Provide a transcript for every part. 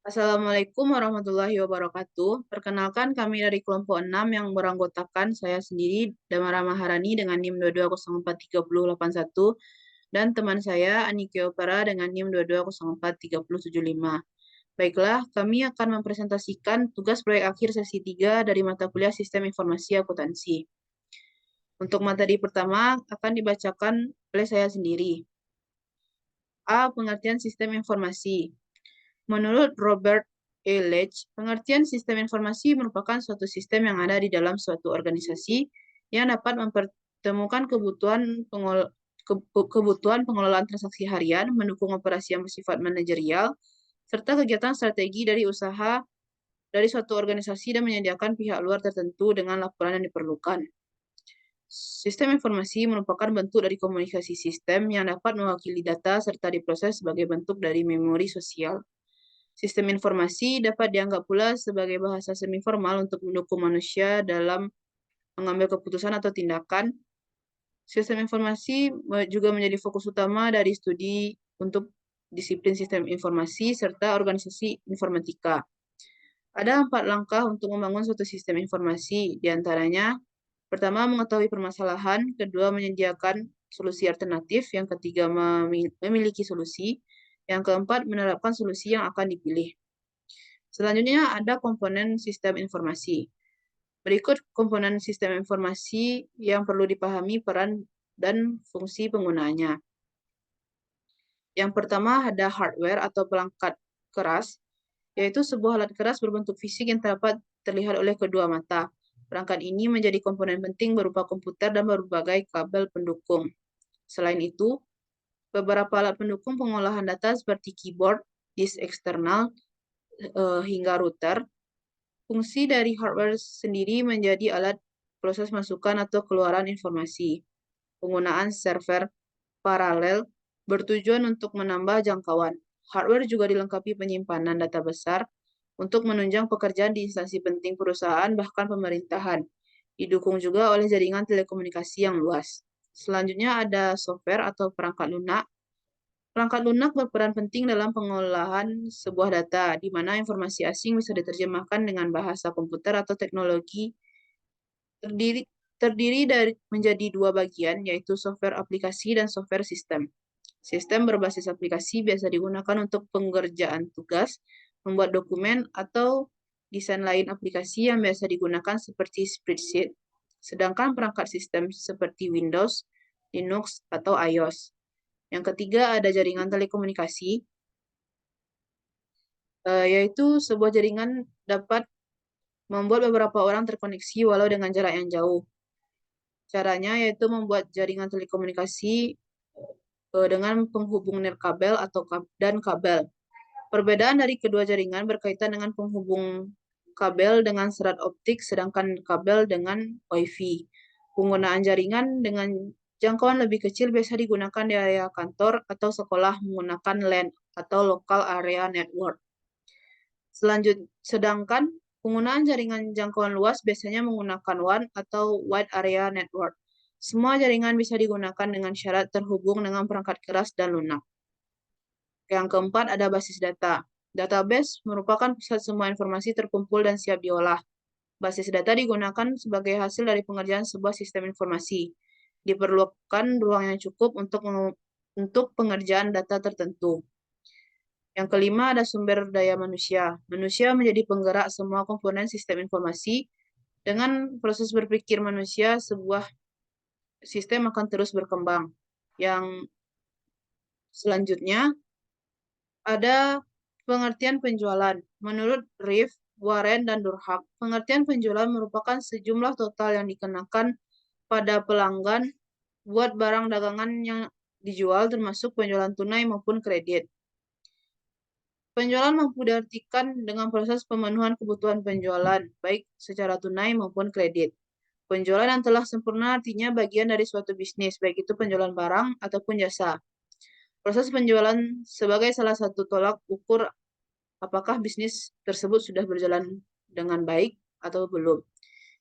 Assalamualaikum warahmatullahi wabarakatuh. Perkenalkan kami dari kelompok 6 yang beranggotakan saya sendiri, Damara Maharani dengan NIM 22043081 dan teman saya Anike Opera dengan NIM 22043075. Baiklah, kami akan mempresentasikan tugas proyek akhir sesi 3 dari mata kuliah Sistem Informasi Akuntansi. Untuk materi pertama akan dibacakan oleh saya sendiri. A. Pengertian sistem informasi. Menurut Robert E. Leach, pengertian sistem informasi merupakan suatu sistem yang ada di dalam suatu organisasi yang dapat mempertemukan kebutuhan pengelolaan transaksi harian, mendukung operasi yang bersifat manajerial, serta kegiatan strategi dari usaha dari suatu organisasi dan menyediakan pihak luar tertentu dengan laporan yang diperlukan. Sistem informasi merupakan bentuk dari komunikasi sistem yang dapat mewakili data serta diproses sebagai bentuk dari memori sosial. Sistem informasi dapat dianggap pula sebagai bahasa semi-formal untuk mendukung manusia dalam mengambil keputusan atau tindakan. Sistem informasi juga menjadi fokus utama dari studi untuk disiplin sistem informasi serta organisasi informatika. Ada 4 langkah untuk membangun suatu sistem informasi, diantaranya pertama, mengetahui permasalahan, kedua, menyediakan solusi alternatif, yang ketiga, memiliki solusi, yang keempat, menerapkan solusi yang akan dipilih. Selanjutnya ada komponen sistem informasi. Berikut komponen sistem informasi yang perlu dipahami peran dan fungsi penggunanya. Yang pertama ada hardware atau perangkat keras, yaitu sebuah alat keras berbentuk fisik yang dapat terlihat oleh kedua mata. Perangkat ini menjadi komponen penting berupa komputer dan berbagai kabel pendukung. Selain itu, beberapa alat pendukung pengolahan data seperti keyboard, disk eksternal, hingga router. Fungsi dari hardware sendiri menjadi alat proses masukan atau keluaran informasi. Penggunaan server paralel bertujuan untuk menambah jangkauan. Hardware juga dilengkapi penyimpanan data besar untuk menunjang pekerjaan di instansi penting perusahaan bahkan pemerintahan. Didukung juga oleh jaringan telekomunikasi yang luas. Selanjutnya ada software atau perangkat lunak. Perangkat lunak berperan penting dalam pengolahan sebuah data, di mana informasi asing bisa diterjemahkan dengan bahasa komputer atau teknologi terdiri dari menjadi dua bagian, yaitu software aplikasi dan software sistem. Sistem berbasis aplikasi biasa digunakan untuk pengerjaan tugas, membuat dokumen, atau desain lain aplikasi yang biasa digunakan seperti spreadsheet, sedangkan perangkat sistem seperti Windows, Linux, atau iOS. Yang ketiga ada jaringan telekomunikasi, yaitu sebuah jaringan dapat membuat beberapa orang terkoneksi walau dengan jarak yang jauh. Caranya yaitu membuat jaringan telekomunikasi dengan penghubung nirkabel dan kabel. Perbedaan dari kedua jaringan berkaitan dengan penghubung kabel dengan serat optik, sedangkan kabel dengan Wi-Fi. Penggunaan jaringan dengan jangkauan lebih kecil biasa digunakan di area kantor atau sekolah menggunakan LAN atau Local Area Network. Sedangkan penggunaan jaringan jangkauan luas biasanya menggunakan WAN atau Wide Area Network. Semua jaringan bisa digunakan dengan syarat terhubung dengan perangkat keras dan lunak. Yang keempat ada basis data. Database merupakan pusat semua informasi terkumpul dan siap diolah. Basis data digunakan sebagai hasil dari pengerjaan sebuah sistem informasi. Diperlukan ruang yang cukup untuk pengerjaan data tertentu. Yang kelima ada sumber daya manusia. Manusia menjadi penggerak semua komponen sistem informasi. Dengan proses berpikir manusia, sebuah sistem akan terus berkembang. Yang selanjutnya ada pengertian penjualan. Menurut Riff, Warren, dan Durham, pengertian penjualan merupakan sejumlah total yang dikenakan pada pelanggan buat barang dagangan yang dijual, termasuk penjualan tunai maupun kredit. Penjualan mampu diartikan dengan proses pemenuhan kebutuhan penjualan, baik secara tunai maupun kredit. Penjualan yang telah sempurna artinya bagian dari suatu bisnis, baik itu penjualan barang ataupun jasa. Proses penjualan sebagai salah satu tolak ukur apakah bisnis tersebut sudah berjalan dengan baik atau belum.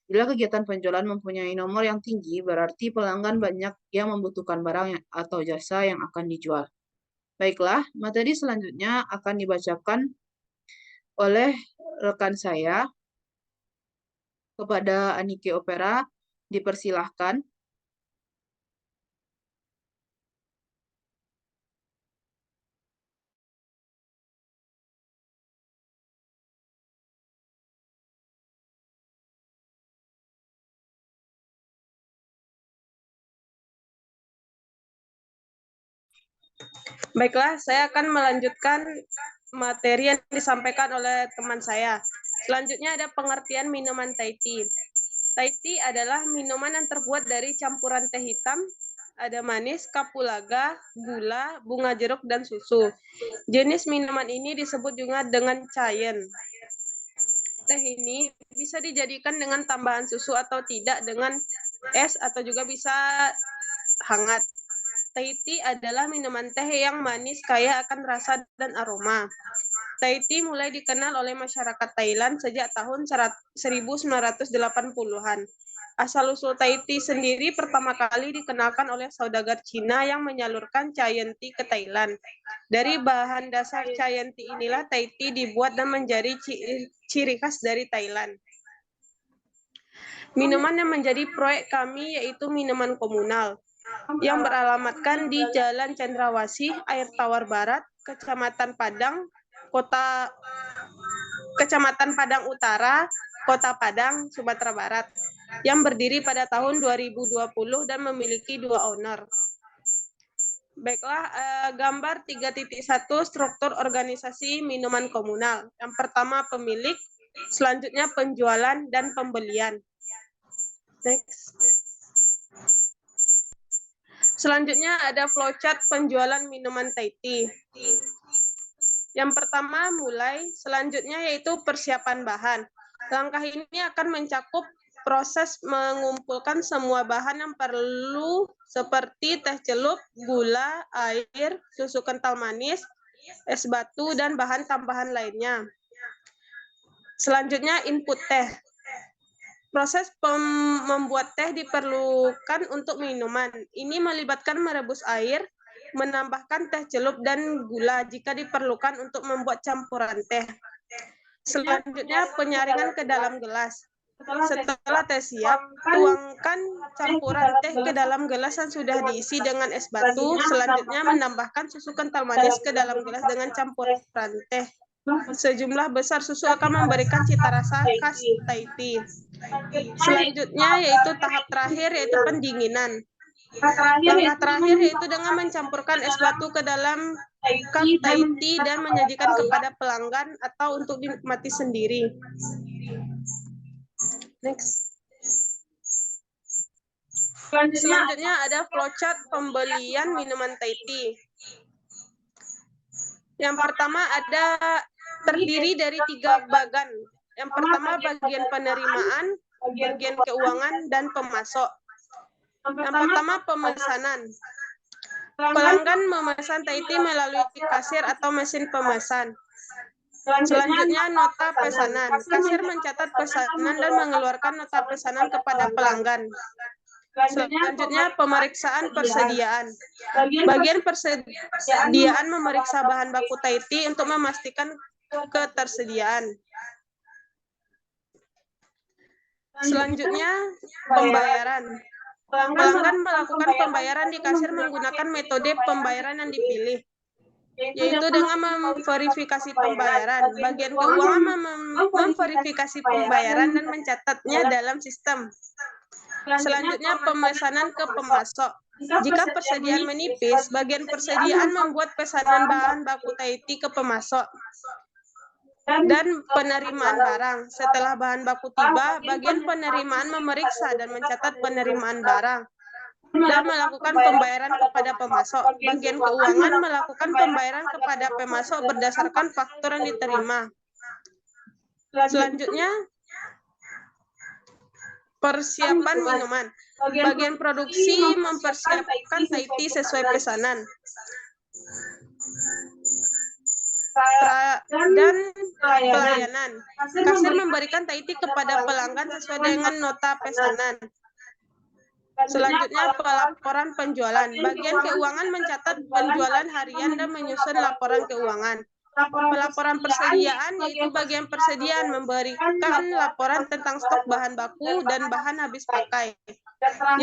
Bila kegiatan penjualan mempunyai nomor yang tinggi, berarti pelanggan banyak yang membutuhkan barang atau jasa yang akan dijual. Baiklah, materi selanjutnya akan dibacakan oleh rekan saya. Kepada Anike Opera, dipersilahkan. Baiklah, saya akan melanjutkan materi yang disampaikan oleh teman saya. Selanjutnya ada pengertian minuman Thai tea. Thai tea adalah minuman yang terbuat dari campuran teh hitam, ada manis, kapulaga, gula, bunga jeruk, dan susu. Jenis minuman ini disebut juga dengan cayen. Teh ini bisa dijadikan dengan tambahan susu atau tidak dengan es atau juga bisa hangat. Thai tea adalah minuman teh yang manis kaya akan rasa dan aroma. Thai tea mulai dikenal oleh masyarakat Thailand sejak tahun 1980-an. Asal-usul Thai tea sendiri pertama kali dikenalkan oleh saudagar Cina yang menyalurkan Cayen tea ke Thailand. Dari bahan dasar Cayen tea inilah Thai tea dibuat dan menjadi ciri khas dari Thailand. Minuman yang menjadi proyek kami yaitu minuman komunal yang beralamatkan di Jalan Cendrawasih, Air Tawar Barat, Kecamatan Padang Utara, Kota Padang, Sumatera Barat, yang berdiri pada tahun 2020 dan memiliki 2 owner. Baiklah, gambar 3.1 struktur organisasi minuman komunal. Yang pertama pemilik, selanjutnya penjualan dan pembelian. Next. Selanjutnya ada flowchart penjualan minuman Thai tea. Yang pertama mulai, selanjutnya yaitu persiapan bahan. Langkah ini akan mencakup proses mengumpulkan semua bahan yang perlu seperti teh celup, gula, air, susu kental manis, es batu, dan bahan tambahan lainnya. Selanjutnya input teh. Proses membuat teh diperlukan untuk minuman. Ini melibatkan merebus air, menambahkan teh celup dan gula jika diperlukan untuk membuat campuran teh. Selanjutnya penyaringan ke dalam gelas. Setelah teh siap, tuangkan campuran teh ke dalam gelas yang sudah diisi dengan es batu. Selanjutnya menambahkan susu kental manis ke dalam gelas dengan campuran teh. Sejumlah besar susu akan memberikan cita rasa khas Thai tea. Selanjutnya yaitu tahap terakhir yaitu pendinginan. Langkah terakhir yaitu dengan mencampurkan es batu ke dalam cup Thai tea dan menyajikan kepada pelanggan atau untuk dinikmati sendiri. Next. Selanjutnya ada flowchart pembelian minuman Thai tea. Yang pertama terdiri dari 3 bagian. Yang pertama bagian penerimaan, bagian keuangan, dan pemasok. Yang pertama pemesanan. Pelanggan memesan Thai tea melalui kasir atau mesin pemesan. Selanjutnya nota pesanan. Kasir mencatat pesanan dan mengeluarkan nota pesanan kepada pelanggan. Selanjutnya pemeriksaan persediaan. Bagian persediaan memeriksa bahan baku Thai tea untuk memastikan ketersediaan. Selanjutnya pembayaran. Pelanggan melakukan pembayaran di kasir menggunakan metode pembayaran yang dipilih, yaitu dengan memverifikasi pembayaran. Bagian keuangan memverifikasi pembayaran dan mencatatnya dalam sistem. Selanjutnya pemesanan ke pemasok. Jika persediaan menipis, bagian persediaan membuat pesanan bahan baku Thai tea ke pemasok. Dan penerimaan barang. Setelah bahan baku tiba, bagian penerimaan memeriksa dan mencatat penerimaan barang dan melakukan pembayaran kepada pemasok. Bagian keuangan melakukan pembayaran kepada pemasok berdasarkan faktur yang diterima. Selanjutnya persiapan minuman. Bagian produksi mempersiapkan Thai tea sesuai pesanan. Dan pelayanan. Kasir memberikan Thai tea kepada pelanggan sesuai dengan nota pesanan. Selanjutnya pelaporan penjualan. Bagian keuangan mencatat penjualan harian dan menyusun laporan keuangan. Pelaporan persediaan yaitu bagian persediaan memberikan laporan tentang stok bahan baku dan bahan habis pakai.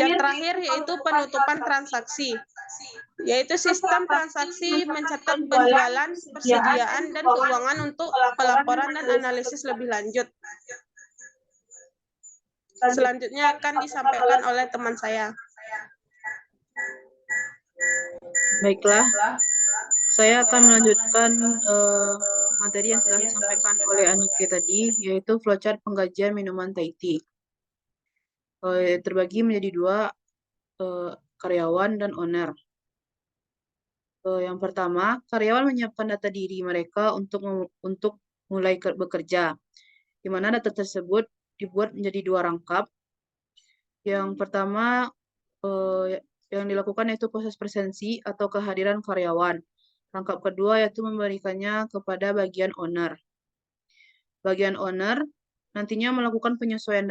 Yang terakhir yaitu penutupan transaksi, yaitu sistem transaksi mencatat penjualan, persediaan, dan keuangan untuk pelaporan dan analisis lebih lanjut. Selanjutnya akan disampaikan oleh teman saya. Baiklah, saya akan melanjutkan materi yang telah disampaikan oleh Anike tadi, yaitu flowchart penggajian minuman Thai tea. Terbagi menjadi dua, karyawan dan owner. Yang pertama, karyawan menyiapkan data diri mereka untuk mulai bekerja, di mana data tersebut dibuat menjadi dua rangkap. Yang pertama, yang dilakukan yaitu proses presensi atau kehadiran karyawan. Rangkap kedua yaitu memberikannya kepada bagian owner. Bagian owner nantinya melakukan penyesuaian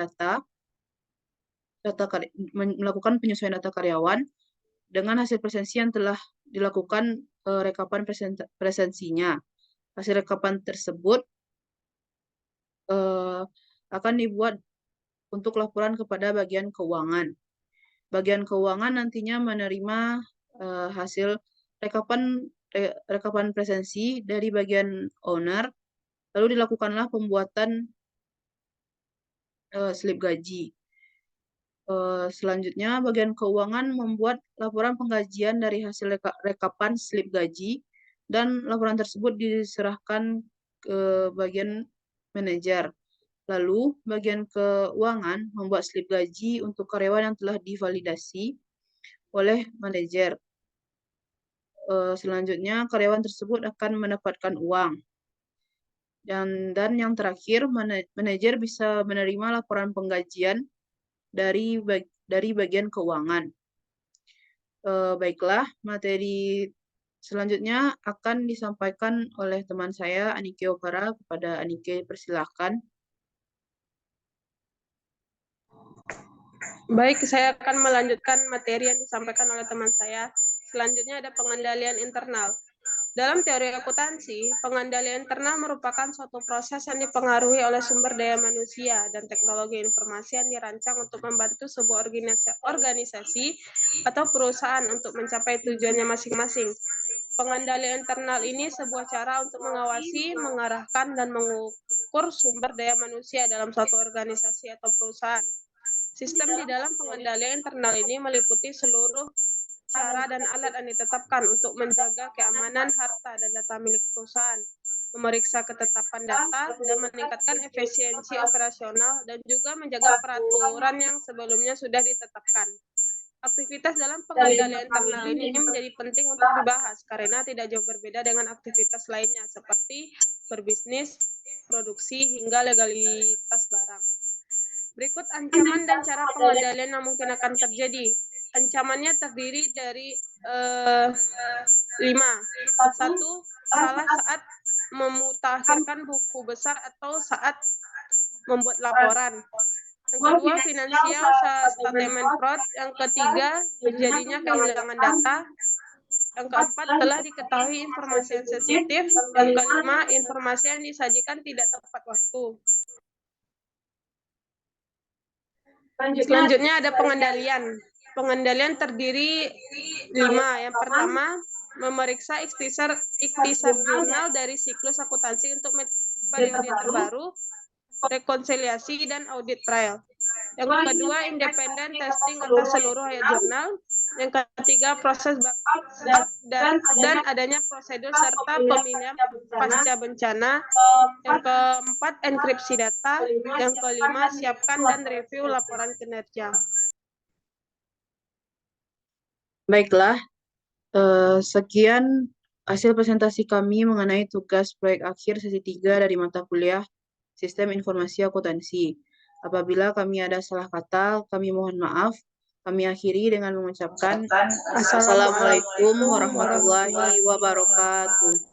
melakukan penyesuaian data karyawan dengan hasil presensi yang telah dilakukan rekapan presensinya. Hasil rekapan tersebut akan dibuat untuk laporan kepada bagian keuangan. Bagian keuangan nantinya menerima hasil rekapan presensi dari bagian owner, lalu dilakukanlah pembuatan slip gaji. Selanjutnya, bagian keuangan membuat laporan penggajian dari hasil rekapan slip gaji, dan laporan tersebut diserahkan ke bagian manajer. Lalu, bagian keuangan membuat slip gaji untuk karyawan yang telah divalidasi oleh manajer. Selanjutnya, karyawan tersebut akan mendapatkan uang. Dan yang terakhir, manajer bisa menerima laporan penggajian dari bagian keuangan. Baiklah, materi selanjutnya akan disampaikan oleh teman saya, Anike Okara. Kepada Anike, persilahkan. Baik, saya akan melanjutkan materi yang disampaikan oleh teman saya. Selanjutnya ada pengendalian internal. Dalam teori akuntansi, pengendalian internal merupakan suatu proses yang dipengaruhi oleh sumber daya manusia dan teknologi informasi yang dirancang untuk membantu sebuah organisasi atau perusahaan untuk mencapai tujuannya masing-masing. Pengendalian internal ini sebuah cara untuk mengawasi, mengarahkan, dan mengukur sumber daya manusia dalam suatu organisasi atau perusahaan. Sistem di dalam pengendalian internal ini meliputi seluruh cara dan alat yang ditetapkan untuk menjaga keamanan harta dan data milik perusahaan, memeriksa ketetapan data, dan meningkatkan efisiensi operasional, dan juga menjaga peraturan yang sebelumnya sudah ditetapkan. Aktivitas dalam pengendalian internal ini menjadi penting untuk dibahas karena tidak jauh berbeda dengan aktivitas lainnya seperti berbisnis, produksi, hingga legalitas barang. Berikut ancaman dan cara pengendalian yang mungkin akan terjadi. Ancamannya terdiri dari 5. 1. Salah saat memutakhirkan buku besar atau saat membuat laporan. Yang kedua, financial statement fraud. Yang ketiga, terjadinya kehilangan data. Yang keempat, telah diketahui informasi yang sensitif. Yang kelima, informasi yang disajikan tidak tepat waktu. Selanjutnya ada pengendalian. Pengendalian terdiri 5. Yang pertama, memeriksa ikhtisar jurnal dari siklus akuntansi untuk periode terbaru, rekonsiliasi, dan audit trail. Yang kedua, independent testing atas seluruh ayat jurnal. Yang ketiga, proses dan adanya prosedur serta pemilihan pasca bencana. Yang keempat, enkripsi data. Yang kelima, siapkan dan review laporan kinerja. Baiklah, sekian hasil presentasi kami mengenai tugas proyek akhir sesi 3 dari mata kuliah Sistem Informasi Akuntansi. Apabila kami ada salah kata, kami mohon maaf. Kami akhiri dengan mengucapkan Assalamualaikum warahmatullahi wabarakatuh.